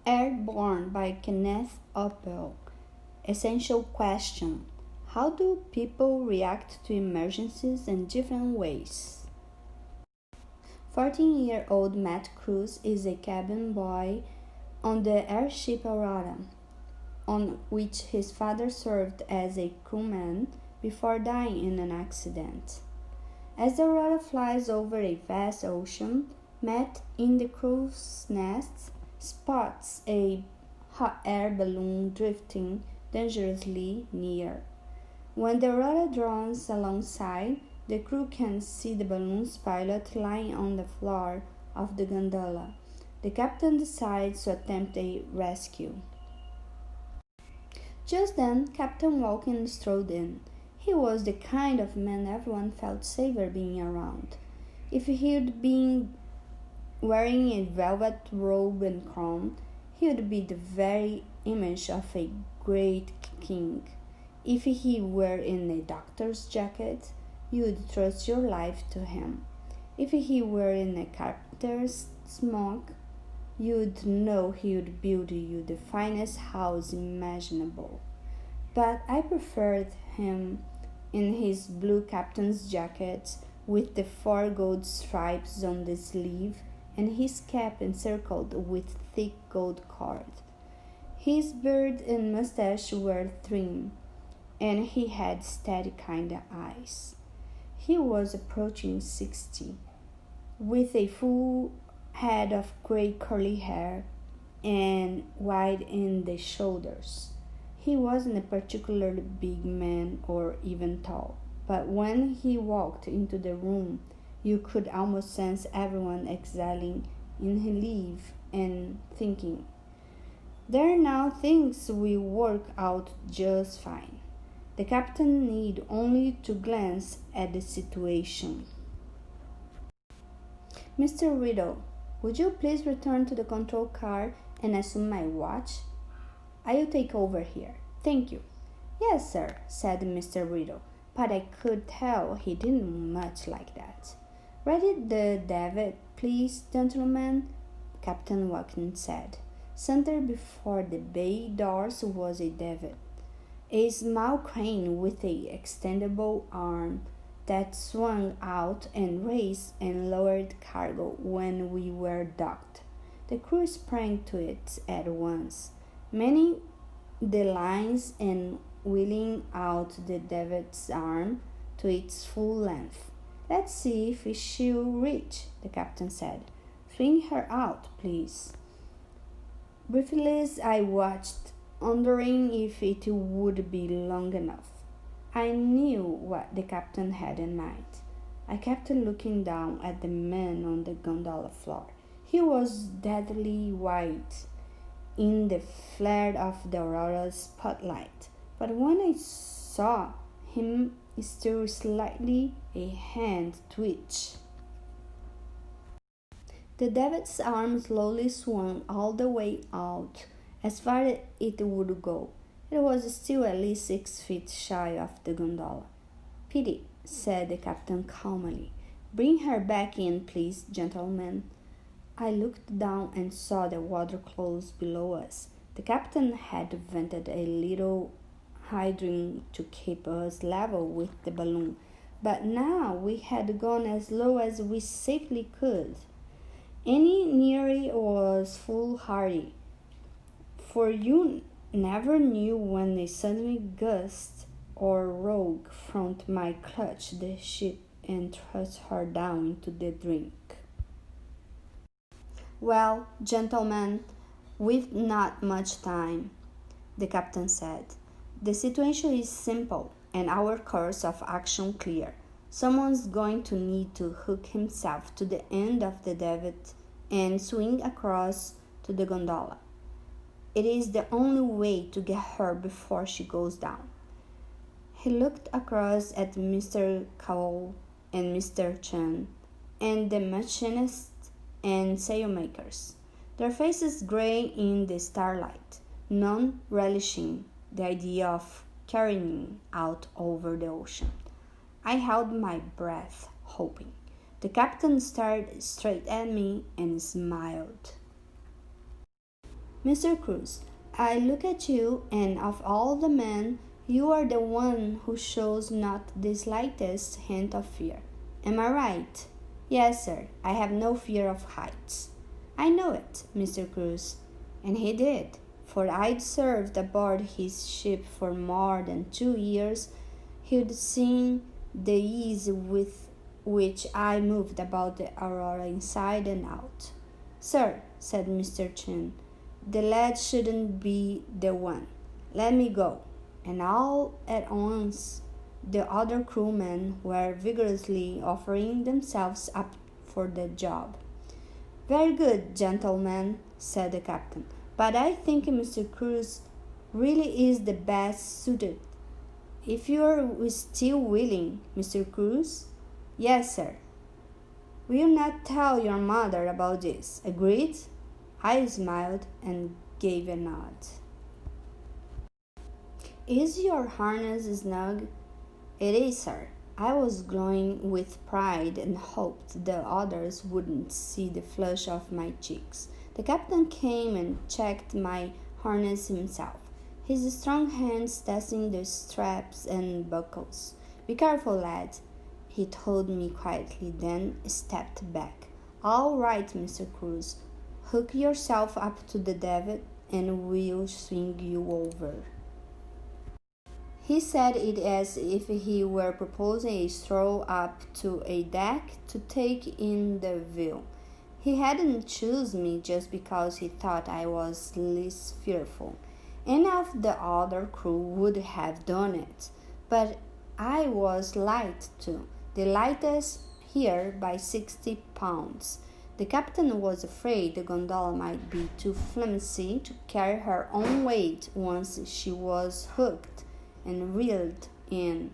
Airborne by Kenneth Appel. Essential question: how do people react to emergencies in different ways? 14-year-old Matt Cruz is a cabin boy on the airship Aurora, on which his father served as a crewman before dying in an accident. As the Aurora flies over a vast ocean, Matt, in the crow's nest, spots a hot air balloon drifting dangerously near. When the Aurora draws alongside, the crew can see the balloon's pilot lying on the floor of the gondola. The captain decides to attempt a rescue. Just then, Captain Walken strode in. He was the kind of man everyone felt safer being around. If he'd been wearing a velvet robe and crown, he would be the very image of a great king. If he were in a doctor's jacket, you would trust your life to him. If he were in a carpenter's smock, you would know he would build you the finest house imaginable. But I preferred him in his blue captain's jacket with the 4 gold stripes on the sleeve and his cap encircled with thick gold cord. His beard and mustache were trim, and he had steady kind of eyes. He was approaching 60, with a full head of gray curly hair and wide in the shoulders. He wasn't a particularly big man or even tall, but when he walked into the room, you could almost sense everyone exhaling in relief and thinking, "There now things will work out just fine." The captain needed only to glance at the situation. "Mr. Riddle, would you please return to the control car and assume my watch? I'll take over here. Thank you." "Yes, sir," said Mr. Riddle, but I could tell he didn't much like that. "Ready the David, please, gentlemen," Captain Watkins said. Centered before the bay doors was a David, a small crane with a extendable arm that swung out and raised and lowered cargo when we were docked. The crew sprang to it at once, manning the lines and wheeling out the David's arm to its full length. "Let's see if she'll reach," the captain said. "Swing her out, please." Breathless, I watched, wondering if it would be long enough. I knew what the captain had in mind. I kept looking down at the man on the gondola floor. He was deadly white in the flare of the Aurora's spotlight, but when I saw him stir slightly, a hand twitched. The David's arm slowly swung all the way out, as far as it would go. It was still at least 6 feet shy of the gondola. "Pity," said the captain calmly. "Bring her back in, please, gentlemen." I looked down and saw the water close below us. The captain had vented a little hydrant to keep us level with the balloon, but now we had gone as low as we safely could. Any nearer was foolhardy, for you never knew when a sudden gust or rogue front might clutch the ship and thrust her down into the drink. "Well, gentlemen, we've not much time," the captain said. "The situation is simple and our course of action clear. Someone's going to need to hook himself to the end of the David and swing across to the gondola. It is the only way to get her before she goes down." He looked across at Mr. Cowell and Mr. Chen and the machinists and sailmakers, their faces gray in the starlight, none relishing the idea of carrying out over the ocean. I held my breath, hoping. The captain stared straight at me and smiled. Mr. Cruz, I look at you, and of all the men, you are the one who shows not the slightest hint of fear. Am I right? Yes, sir. I have no fear of heights. I know it, Mr. Cruz. And he did, for I'd served aboard his ship for more than 2 years. He'd seen the ease with which I moved about the Aurora inside and out. Sir, said Mr. Chen, the lad shouldn't be the one. Let me go. And all at once the other crewmen were vigorously offering themselves up for the job. Very good, gentlemen, said the captain, but I think Mr. Cruz really is the best suited. If you're still willing, Mr. Cruz? Yes, sir. Will not tell your mother about this. Agreed? I smiled and gave a nod. Is your harness snug? It is, sir. I was glowing with pride and hoped the others wouldn't see the flush of my cheeks. The captain came and checked my harness himself, his strong hands testing the straps and buckles. Be careful, lad, he told me quietly, then stepped back. All right, Mr. Cruz. Hook yourself up to the davit and we'll swing you over. He said it as if he were proposing a stroll up to a deck to take in the view. He hadn't chosen me just because he thought I was less fearful. Any of the other crew would have done it, but I was light too, the lightest here by 60 pounds. The captain was afraid the gondola might be too flimsy to carry her own weight once she was hooked and reeled in,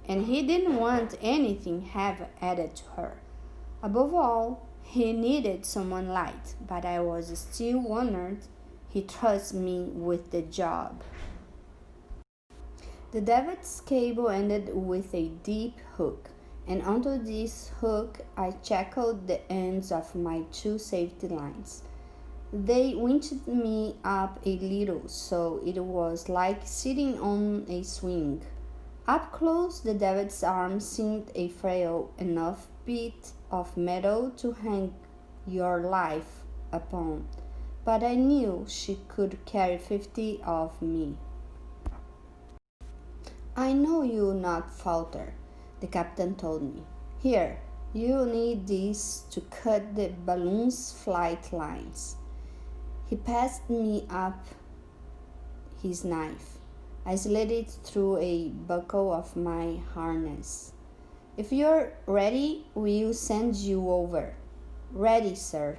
and he didn't want anything heavy added to her. Above all, he needed someone light, but I was still wondered he trusted me with the job. The davit's cable ended with a deep hook, and onto this hook I shackled the ends of my two safety lines. They winched me up a little, so it was like sitting on a swing. Up close, the davit's arm seemed a frail enough bit of metal to hang your life upon, but I knew she could carry 50 of me. I know you'll not falter, the captain told me. Here, you'll need these to cut the balloon's flight lines. He passed me up his knife. I slid it through a buckle of my harness. If you're ready, we'll send you over. Ready, sir.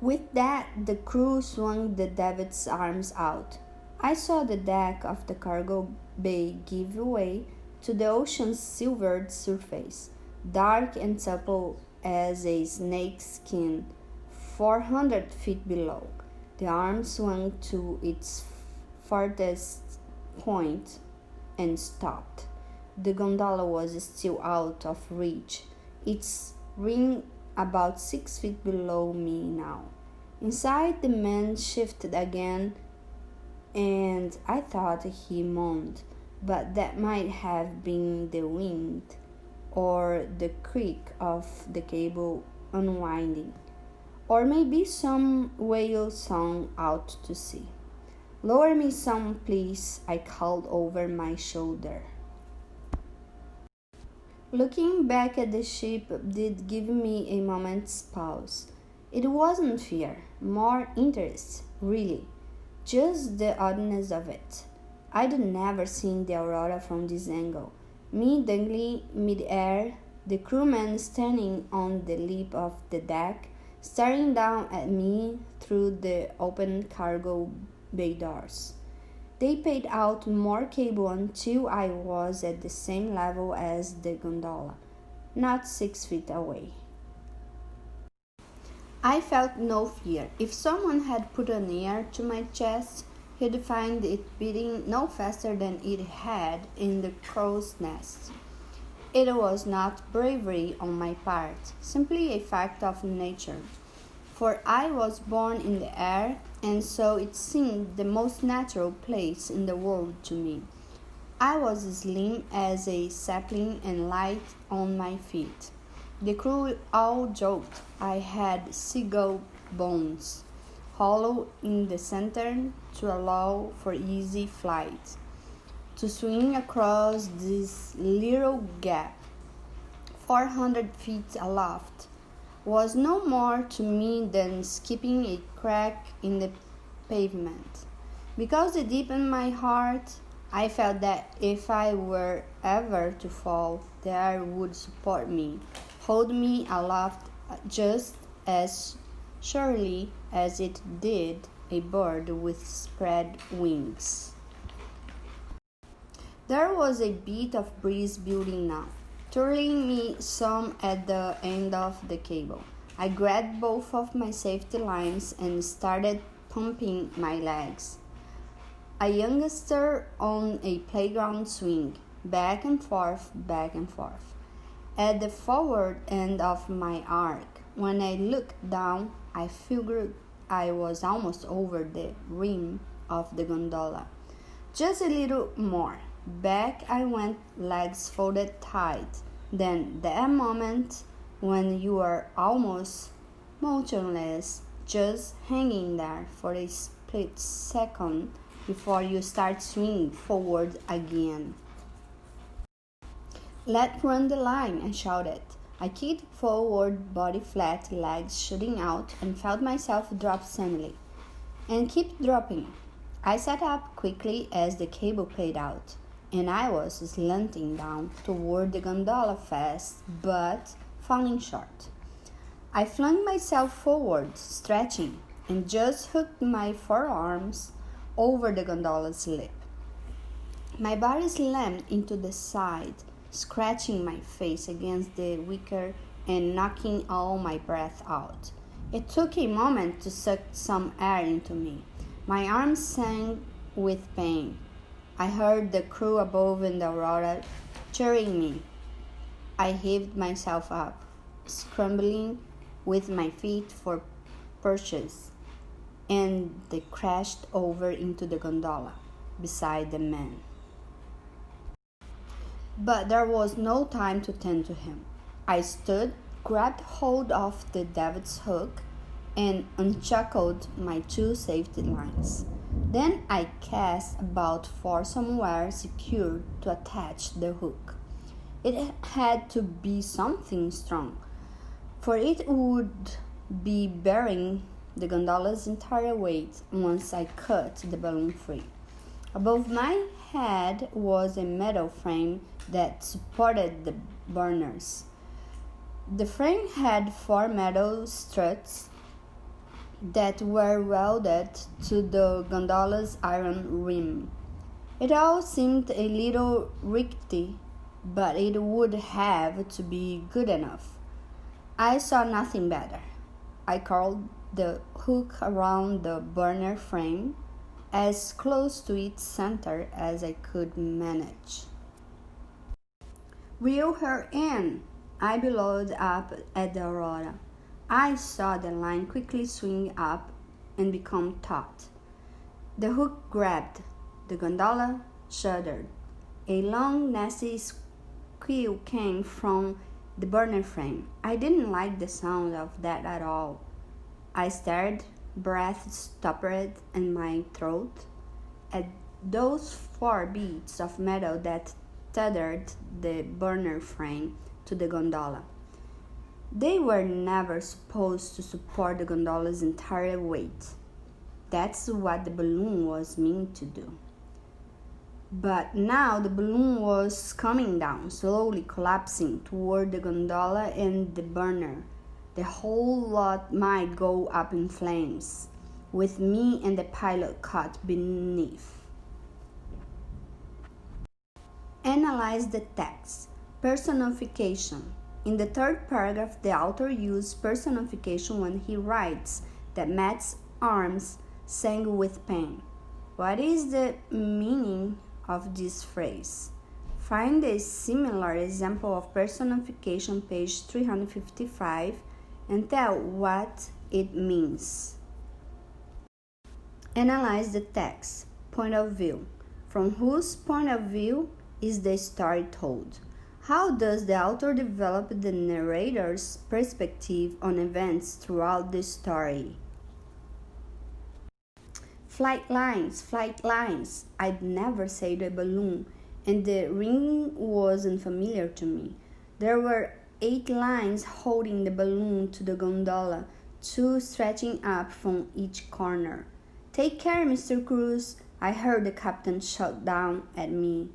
With that, the crew swung the davit's arms out. I saw the deck of the cargo bay give way to the ocean's silvered surface, dark and supple as a snake's skin, 400 feet below. The arm swung to its farthest point and stopped. The gondola was still out of reach, its ring about 6 feet below me now. Inside, the man shifted again, and I thought he moaned, but that might have been the wind or the creak of the cable unwinding, or maybe some whale song out to sea. Lower me some, please, I called over my shoulder. Looking back at the ship did give me a moment's pause. It wasn't fear, more interest, really. Just the oddness of it. I'd never seen the Aurora from this angle. Me dangling mid-air, the crewmen standing on the lip of the deck, staring down at me through the open cargo bay doors. They paid out more cable until I was at the same level as the gondola, not 6 feet away. I felt no fear. If someone had put an ear to my chest, he'd find it beating no faster than it had in the crow's nest. It was not bravery on my part, simply a fact of nature. for I was born in the air, and so it seemed the most natural place in the world to me. I was slim as a sapling and light on my feet. The crew all joked I had seagull bones, hollow in the center to allow for easy flight. To swing across this little gap, 400 feet aloft, was no more to me than skipping a crack in the pavement. Because deep in my heart, I felt that if I were ever to fall, the air would support me, hold me aloft just as surely as it did a bird with spread wings. There was a bit of breeze building now, twirling me some at the end of the cable. I grabbed both of my safety lines and started pumping my legs. A youngster on a playground swing, back and forth, at the forward end of my arc. When I looked down, I figured I was almost over the rim of the gondola. Just a little more. Back I went, legs folded tight. Then, that moment when you are almost motionless, just hanging there for a split second before you start swinging forward again. "Let's run the line," I shouted. I kicked forward, body flat, legs shooting out, and felt myself drop suddenly, and keep dropping. I sat up quickly as the cable played out, and I was slanting down toward the gondola fast, but falling short. I flung myself forward, stretching, and just hooked my forearms over the gondola's lip. My body slammed into the side, scratching my face against the wicker and knocking all my breath out. It took a moment to suck some air into me. My arms sank with pain. I heard the crew above in the rudder cheering me. I heaved myself up, scrambling with my feet for purchase, and they crashed over into the gondola beside the man. But there was no time to tend to him. I stood, grabbed hold of the devil's hook, and unshackled my two safety lines. Then I cast about for somewhere secure to attach the hook. It had to be something strong, for it would be bearing the gondola's entire weight once I cut the balloon free. Above my head was a metal frame that supported the burners. The frame had 4 metal struts that were welded to the gondola's iron rim. It all seemed a little rickety, but it would have to be good enough. I saw nothing better. I curled the hook around the burner frame, as close to its center as I could manage. "Reel her in," I bellowed up at the Aurora. I saw the line quickly swing up and become taut. The hook grabbed. The gondola shuddered. A long, nasty squeal came from the burner frame. I didn't like the sound of that at all. I stared, breath stoppered in my throat, at those 4 beads of metal that tethered the burner frame to the gondola. They were never supposed to support the gondola's entire weight. That's what the balloon was meant to do. But now the balloon was coming down, slowly collapsing toward the gondola and the burner. The whole lot might go up in flames, with me and the pilot caught beneath. Analyze the text. Personification. In the 3rd paragraph, the author used personification when he writes that Matt's arms sang with pain. What is the meaning of this phrase? Find a similar example of personification, page 355, and tell what it means. Analyze the text. Point of view. From whose point of view is the story told? How does the author develop the narrator's perspective on events throughout the story? Flight lines. I'd never sailed a balloon, and the ring was unfamiliar to me. There were 8 lines holding the balloon to the gondola, 2 stretching up from each corner. "Take care, Mr. Cruz," I heard the captain shout down at me.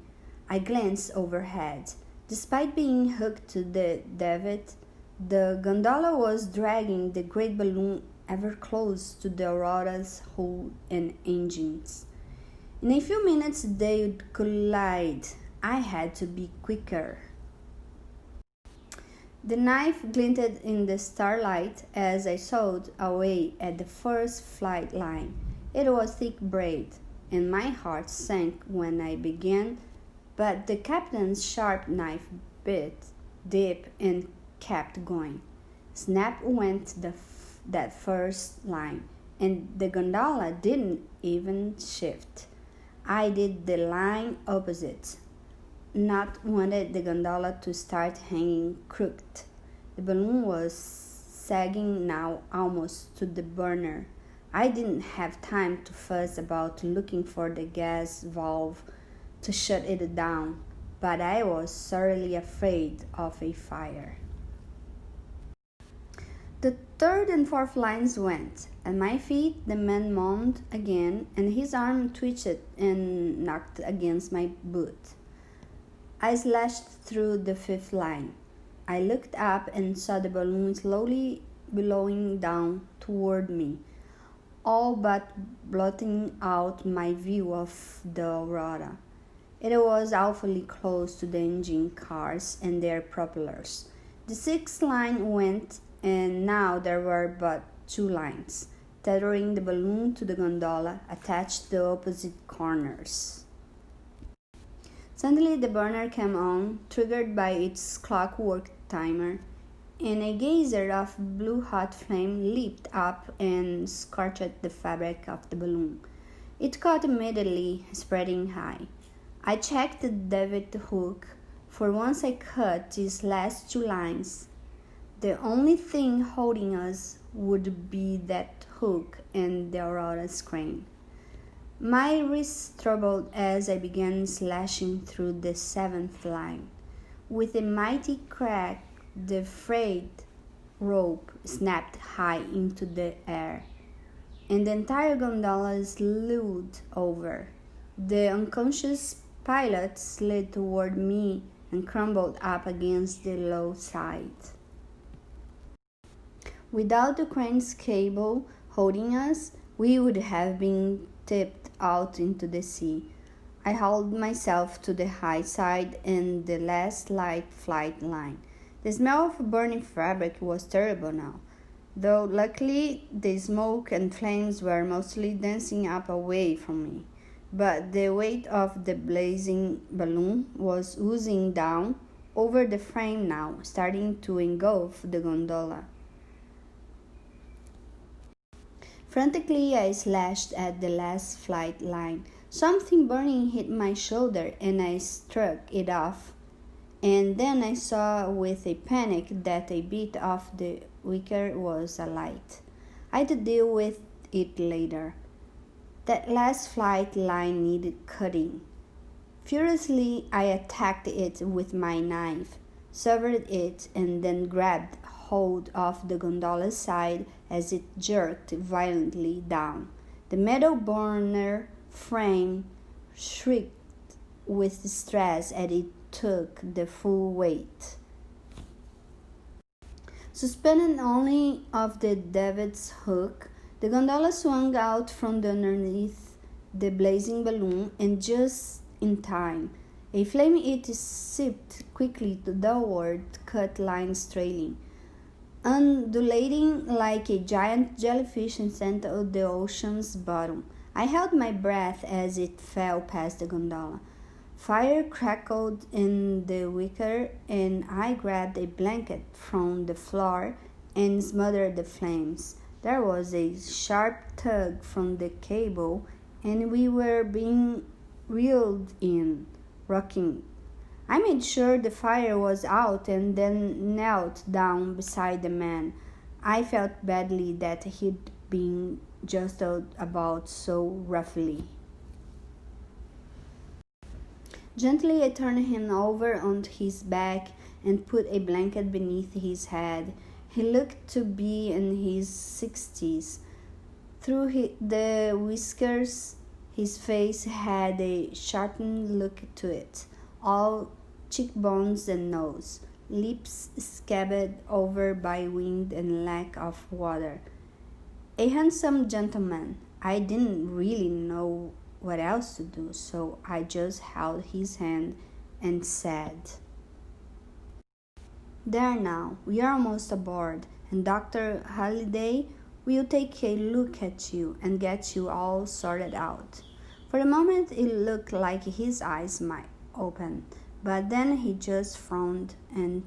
I glanced overhead. Despite being hooked to the davit, the gondola was dragging the great balloon ever close to the Aurora's hull and engines. In a few minutes they would collide. I had to be quicker. The knife glinted in the starlight as I sawed away at the first flight line. It was thick braid, and my heart sank when I began, but the captain's sharp knife bit deep and kept going. Snap went that first line, and the gondola didn't even shift. I did the line opposite. Not wanted the gondola to start hanging crooked. The balloon was sagging now almost to the burner. I didn't have time to fuss about looking for the gas valve to shut it down, but I was sorely afraid of a fire. The third and fourth lines went. At my feet, the man moaned again, and his arm twitched and knocked against my boot. I slashed through the fifth line. I looked up and saw the balloon slowly billowing down toward me, all but blotting out my view of the Aurora. It was awfully close to the engine cars and their propellers. The sixth line went, and now there were but 2 lines, tethering the balloon to the gondola, attached to the opposite corners. Suddenly the burner came on, triggered by its clockwork timer, and a geyser of blue-hot flame leaped up and scorched the fabric of the balloon. It caught immediately, spreading high. I checked the davit hook, for once I cut these last 2 lines. The only thing holding us would be that hook and the Aurora's crane. My wrists trembled as I began slashing through the 7th line. With a mighty crack, the frayed rope snapped high into the air, and the entire gondola slewed over. The unconscious pilot slid toward me and crumbled up against the low side. Without the crane's cable holding us, we would have been tipped out into the sea. I hauled myself to the high side and the last light flight line. The smell of burning fabric was terrible now, though luckily the smoke and flames were mostly dancing up away from me. But the weight of the blazing balloon was oozing down over the frame now, starting to engulf the gondola. Frantically, I slashed at the last flight line. Something burning hit my shoulder, and I struck it off. And then I saw with a panic that a bit of the wicker was alight. I'd deal with it later. That last flight line needed cutting. Furiously, I attacked it with my knife, severed it, and then grabbed hold of the gondola's side as it jerked violently down. The metal burner frame shrieked with stress as it took the full weight. Suspended only of the davit's hook, the gondola swung out from underneath the blazing balloon, and just in time, a flame it sipped quickly downward, cut lines trailing, undulating like a giant jellyfish and sent to the ocean's bottom. I held my breath as it fell past the gondola. Fire crackled in the wicker, and I grabbed a blanket from the floor and smothered the flames. There was a sharp tug from the cable, and we were being reeled in, rocking. I made sure the fire was out and then knelt down beside the man. I felt badly that he'd been jostled about so roughly. Gently, I turned him over on his back and put a blanket beneath his head. He looked to be in his 60s. Through the whiskers, his face had a sharpened look to it, all cheekbones and nose, lips scabbed over by wind and lack of water. A handsome gentleman. I didn't really know what else to do, so I just held his hand and said, "There now, we are almost aboard, and Dr. Halliday will take a look at you and get you all sorted out." For a moment it looked like his eyes might open, but then he just frowned and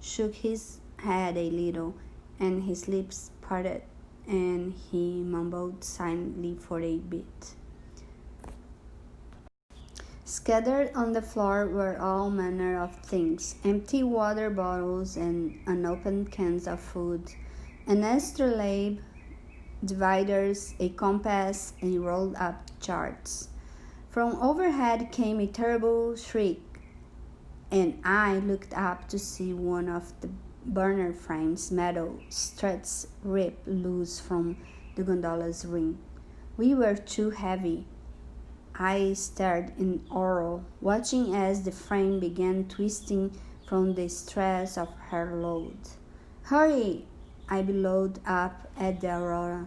shook his head a little, and his lips parted, and he mumbled silently for a bit. Scattered on the floor were all manner of things, empty water bottles and unopened cans of food, an astrolabe, dividers, a compass, and rolled up charts. From overhead came a terrible shriek, and I looked up to see one of the burner frame's metal struts rip loose from the gondola's ring. We were too heavy. I stared in horror, watching as the frame began twisting from the stress of her load. "Hurry!" I bellowed up at the Aurora.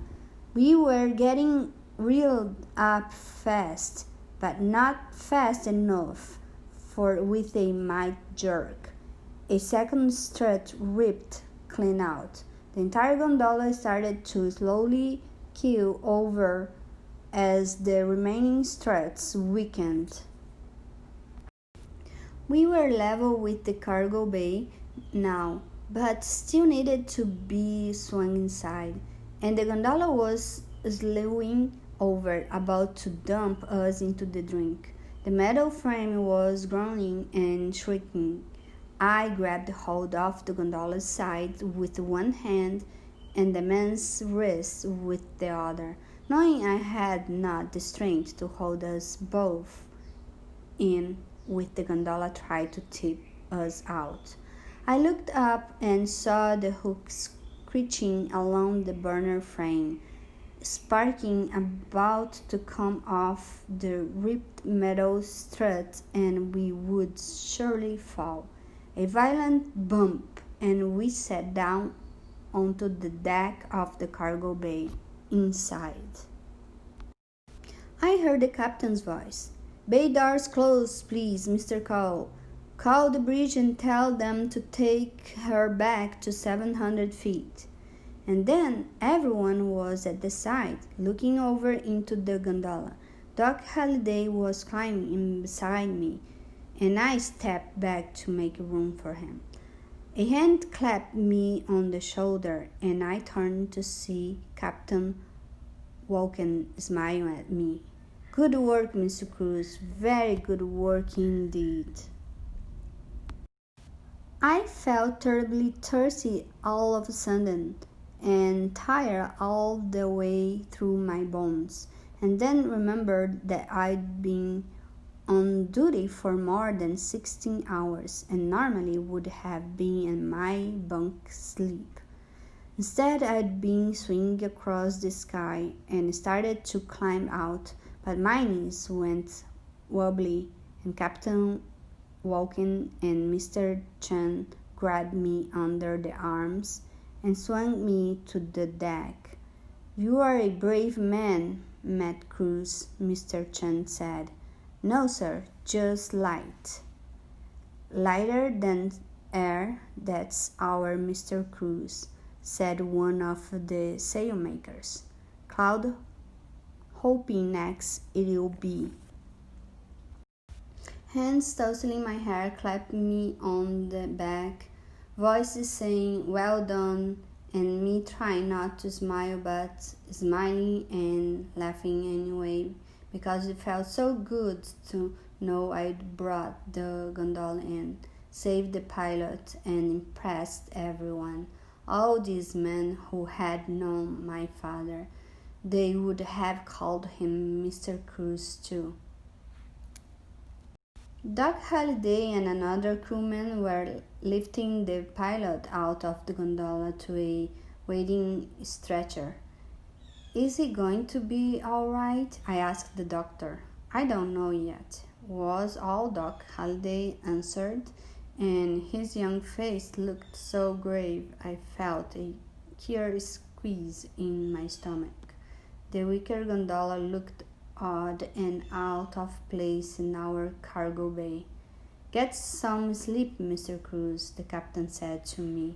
We were getting reeled up fast, but not fast enough, for with a mighty jerk, a second strut ripped clean out. The entire gondola started to slowly keel over as the remaining struts weakened. We were level with the cargo bay now, but still needed to be swung inside, and the gondola was slewing over, about to dump us into the drink. The metal frame was groaning and shrieking. I grabbed hold of the gondola's side with one hand and the man's wrist with the other, knowing I had not the strength to hold us both in with the gondola tried to tip us out. I looked up and saw the hook screeching along the burner frame, sparking about to come off the ripped metal strut, and we would surely fall. A violent bump, and we sat down onto the deck of the cargo bay inside. I heard the captain's voice. "Bay doors closed, please, Mr. Cole. Call the bridge and tell them to take her back to 700 feet. And then everyone was at the side, looking over into the gondola. Doc Halliday was climbing in beside me, and I stepped back to make room for him. A hand clapped me on the shoulder, and I turned to see Captain Walken smile at me. "Good work, Mr. Cruz. Very good work indeed." I felt terribly thirsty all of a sudden, and tired all the way through my bones, and then remembered that I'd been on duty for more than 16 hours and normally would have been in my bunk asleep. Instead, I'd been swinging across the sky and started to climb out, but my knees went wobbly, and Captain Walken and Mr. Chen grabbed me under the arms and swung me to the deck. "You are a brave man, Matt Cruz," Mr. Chen said. "No, sir, just light." "Lighter than air, that's our Mr. Cruz," said one of the sailmakers. "Cloud hoping next it'll be." Hands tousling my hair clapped me on the back, voices saying "well done" and me trying not to smile but smiling and laughing anyway because it felt so good to know I'd brought the gondola in, saved the pilot, and impressed everyone. All these men who had known my father, they would have called him Mr. Cruz too. Doc Halliday and another crewman were lifting the pilot out of the gondola to a waiting stretcher. Is he going to be all right? I asked the doctor. I don't know yet, was all Doc Halliday answered, and his young face looked so grave I felt a queer squeeze in my stomach. The wicker gondola looked odd and out of place in our cargo bay. Get some sleep, Mr. Cruz, the captain said to me.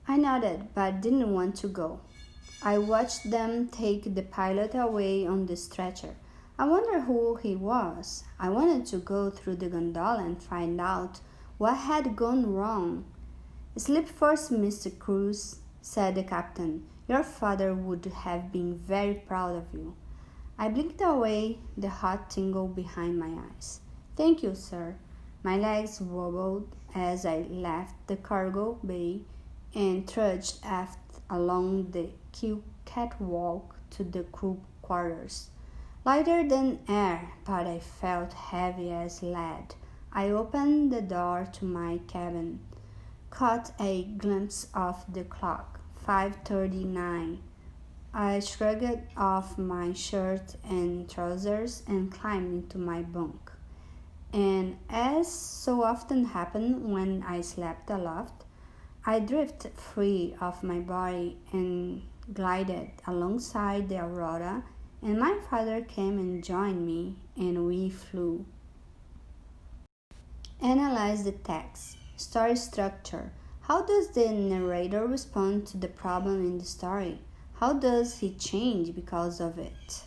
I nodded, but didn't want to go. I watched them take the pilot away on the stretcher. I wondered who he was. I wanted to go through the gondola and find out what had gone wrong. Sleep first, Mr. Cruz, said the captain. Your father would have been very proud of you. I blinked away the hot tingle behind my eyes. Thank you, sir. My legs wobbled as I left the cargo bay and trudged aft along the catwalk to the crew quarters. Lighter than air, but I felt heavy as lead. I opened the door to my cabin, caught a glimpse of the clock, 5:39. I shrugged off my shirt and trousers and climbed into my bunk. And as so often happened when I slept aloft, I drifted free of my body and glided alongside the Aurora, and my father came and joined me, and we flew. Analyze the text. Story structure. How does the narrator respond to the problem in the story? How does he change because of it?